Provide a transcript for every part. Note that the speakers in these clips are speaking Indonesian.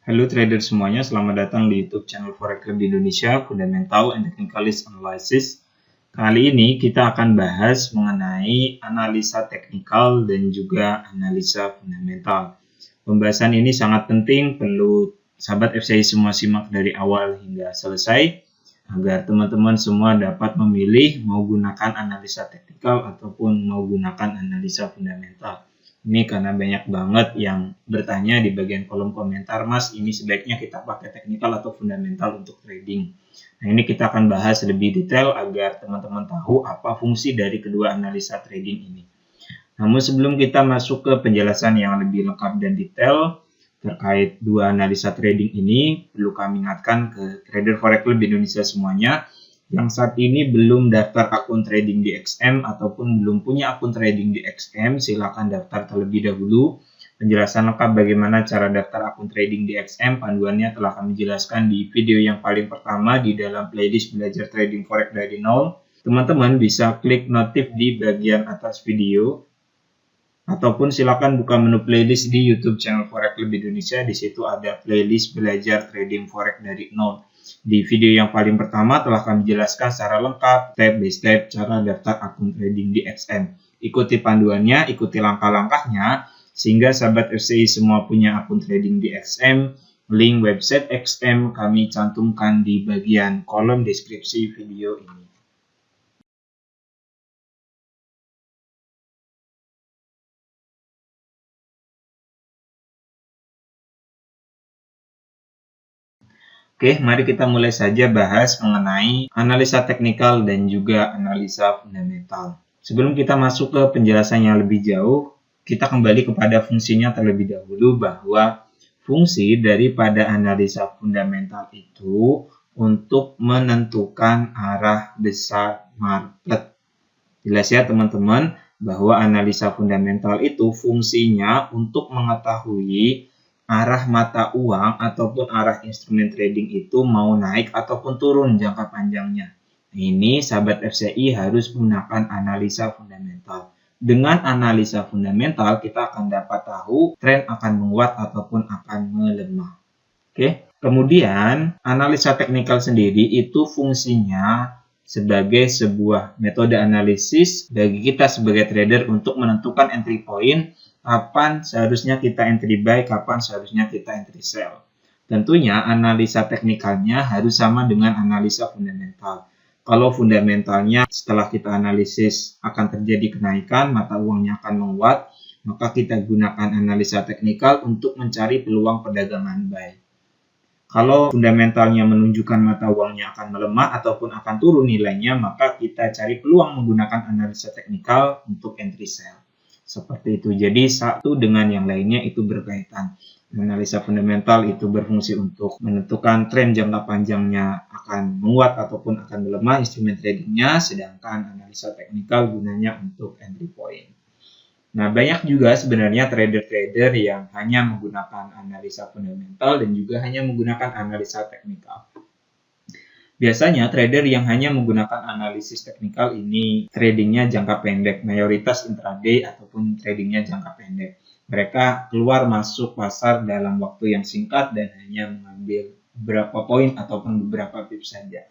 Halo trader semuanya, selamat datang di YouTube channel Forex Club di Indonesia, Fundamental and Technicalist Analysis. Kali ini kita akan bahas mengenai analisa teknikal dan juga analisa fundamental. Pembahasan ini sangat penting, perlu sahabat FCI semua simak dari awal hingga selesai, agar teman-teman semua dapat memilih mau gunakan analisa teknikal ataupun mau gunakan analisa fundamental. Ini karena banyak banget yang bertanya di bagian kolom komentar, Mas, ini sebaiknya kita pakai teknikal atau fundamental untuk trading. Nah, ini kita akan bahas lebih detail agar teman-teman tahu apa fungsi dari kedua analisa trading ini. Namun sebelum kita masuk ke penjelasan yang lebih lengkap dan detail terkait dua analisa trading ini, perlu kami ingatkan ke trader Forex Club Indonesia semuanya, yang saat ini belum daftar akun trading di XM ataupun belum punya akun trading di XM, silakan daftar terlebih dahulu. Penjelasan lengkap bagaimana cara daftar akun trading di XM, panduannya telah kami jelaskan di video yang paling pertama di dalam playlist belajar trading forex dari nol. Teman-teman bisa klik notif di bagian atas video, ataupun silakan buka menu playlist di YouTube channel Forex Club Indonesia. Di situ ada playlist belajar trading forex dari nol. Di video yang paling pertama telah kami jelaskan secara lengkap, step by step, cara daftar akun trading di XM. Ikuti panduannya, ikuti langkah-langkahnya, sehingga sahabat FCI semua punya akun trading di XM. Link website XM kami cantumkan di bagian kolom deskripsi video ini. Oke, mari kita mulai saja bahas mengenai analisa teknikal dan juga analisa fundamental. Sebelum kita masuk ke penjelasan yang lebih jauh, kita kembali kepada fungsinya terlebih dahulu, bahwa fungsi daripada analisa fundamental itu untuk menentukan arah besar market. Jelas ya teman-teman, bahwa analisa fundamental itu fungsinya untuk mengetahui arah mata uang ataupun arah instrumen trading itu mau naik ataupun turun jangka panjangnya. Ini sahabat FCI harus menggunakan analisa fundamental. Dengan analisa fundamental kita akan dapat tahu tren akan menguat ataupun akan melemah. Oke. Kemudian analisa teknikal sendiri itu fungsinya sebagai sebuah metode analisis bagi kita sebagai trader untuk menentukan entry point, kapan seharusnya kita entry buy, kapan seharusnya kita entry sell. Tentunya analisa teknikalnya harus sama dengan analisa fundamental. Kalau fundamentalnya setelah kita analisis akan terjadi kenaikan, mata uangnya akan menguat, maka kita gunakan analisa teknikal untuk mencari peluang perdagangan buy. Kalau fundamentalnya menunjukkan mata uangnya akan melemah ataupun akan turun nilainya, maka kita cari peluang menggunakan analisa teknikal untuk entry sell. Seperti itu. Jadi satu dengan yang lainnya itu berkaitan. Analisa fundamental itu berfungsi untuk menentukan tren jangka panjangnya akan menguat ataupun akan melemah instrumen tradingnya, sedangkan analisa teknikal gunanya untuk entry point. Nah, banyak juga sebenarnya trader-trader yang hanya menggunakan analisa fundamental dan juga hanya menggunakan analisa teknikal. Biasanya trader yang hanya menggunakan analisis teknikal ini tradingnya jangka pendek, mayoritas intraday ataupun tradingnya jangka pendek. Mereka keluar masuk pasar dalam waktu yang singkat dan hanya mengambil beberapa poin ataupun beberapa pips saja.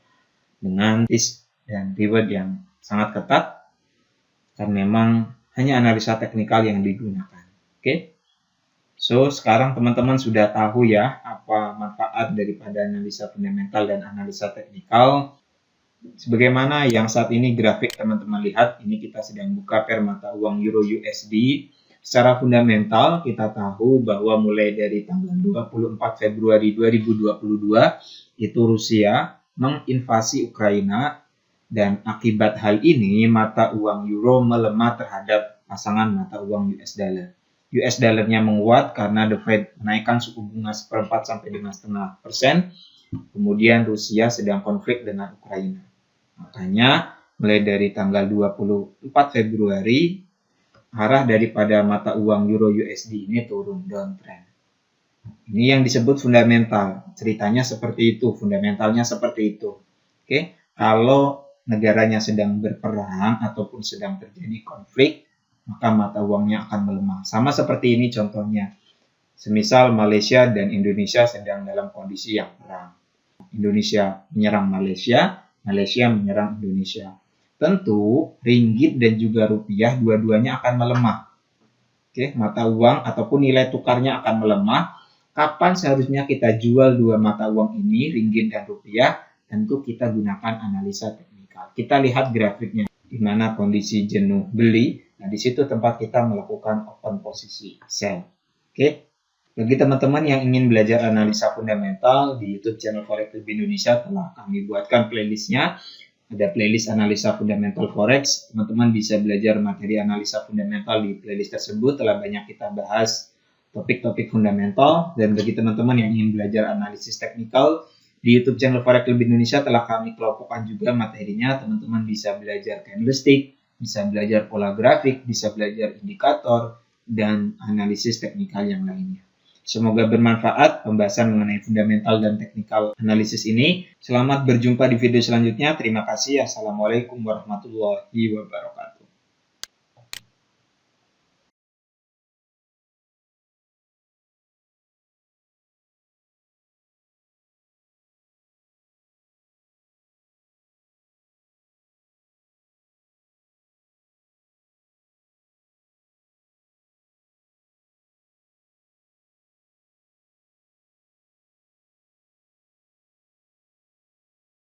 Dengan risk dan reward yang sangat ketat, karena memang hanya analisa teknikal yang digunakan. Oke? So, sekarang teman-teman sudah tahu ya apa manfaat daripada analisa fundamental dan analisa teknikal. Sebagaimana yang saat ini grafik teman-teman lihat, ini kita sedang buka pair mata uang Euro USD. Secara fundamental kita tahu bahwa mulai dari tanggal 24 Februari 2022 itu Rusia menginvasi Ukraina, dan akibat hal ini mata uang Euro melemah terhadap pasangan mata uang US dollar. US dollarnya menguat karena The Fed menaikkan suku bunga 1/4 sampai 5,5%. Kemudian Rusia sedang konflik dengan Ukraina. Makanya mulai dari tanggal 24 Februari arah daripada mata uang Euro USD ini turun downtrend. Ini yang disebut fundamental. Ceritanya seperti itu, fundamentalnya seperti itu. Oke, kalau negaranya sedang berperang ataupun sedang terjadi konflik, maka mata uangnya akan melemah. Sama seperti ini contohnya. Semisal Malaysia dan Indonesia sedang dalam kondisi yang perang. Indonesia menyerang Malaysia, Malaysia menyerang Indonesia. Tentu ringgit dan juga rupiah dua-duanya akan melemah. Oke, mata uang ataupun nilai tukarnya akan melemah. Kapan seharusnya kita jual dua mata uang ini, ringgit dan rupiah? Tentu kita gunakan analisa teknikal. Kita lihat grafiknya, di mana kondisi jenuh beli. Nah, di situ tempat kita melakukan open posisi sell. Oke. Bagi teman-teman yang ingin belajar analisa fundamental, di YouTube channel Forex Club Indonesia telah kami buatkan playlistnya. Ada playlist analisa fundamental Forex. Teman-teman bisa belajar materi analisa fundamental di playlist tersebut. Telah banyak kita bahas topik-topik fundamental. Dan bagi teman-teman yang ingin belajar analisis teknikal, di YouTube channel Forex Club Indonesia telah kami kelompokkan juga materinya. Teman-teman bisa belajar candlestick, bisa belajar pola grafik, bisa belajar indikator, dan analisis teknikal yang lainnya. Semoga bermanfaat pembahasan mengenai fundamental dan teknikal analisis ini. Selamat berjumpa di video selanjutnya. Terima kasih. Assalamualaikum warahmatullahi wabarakatuh.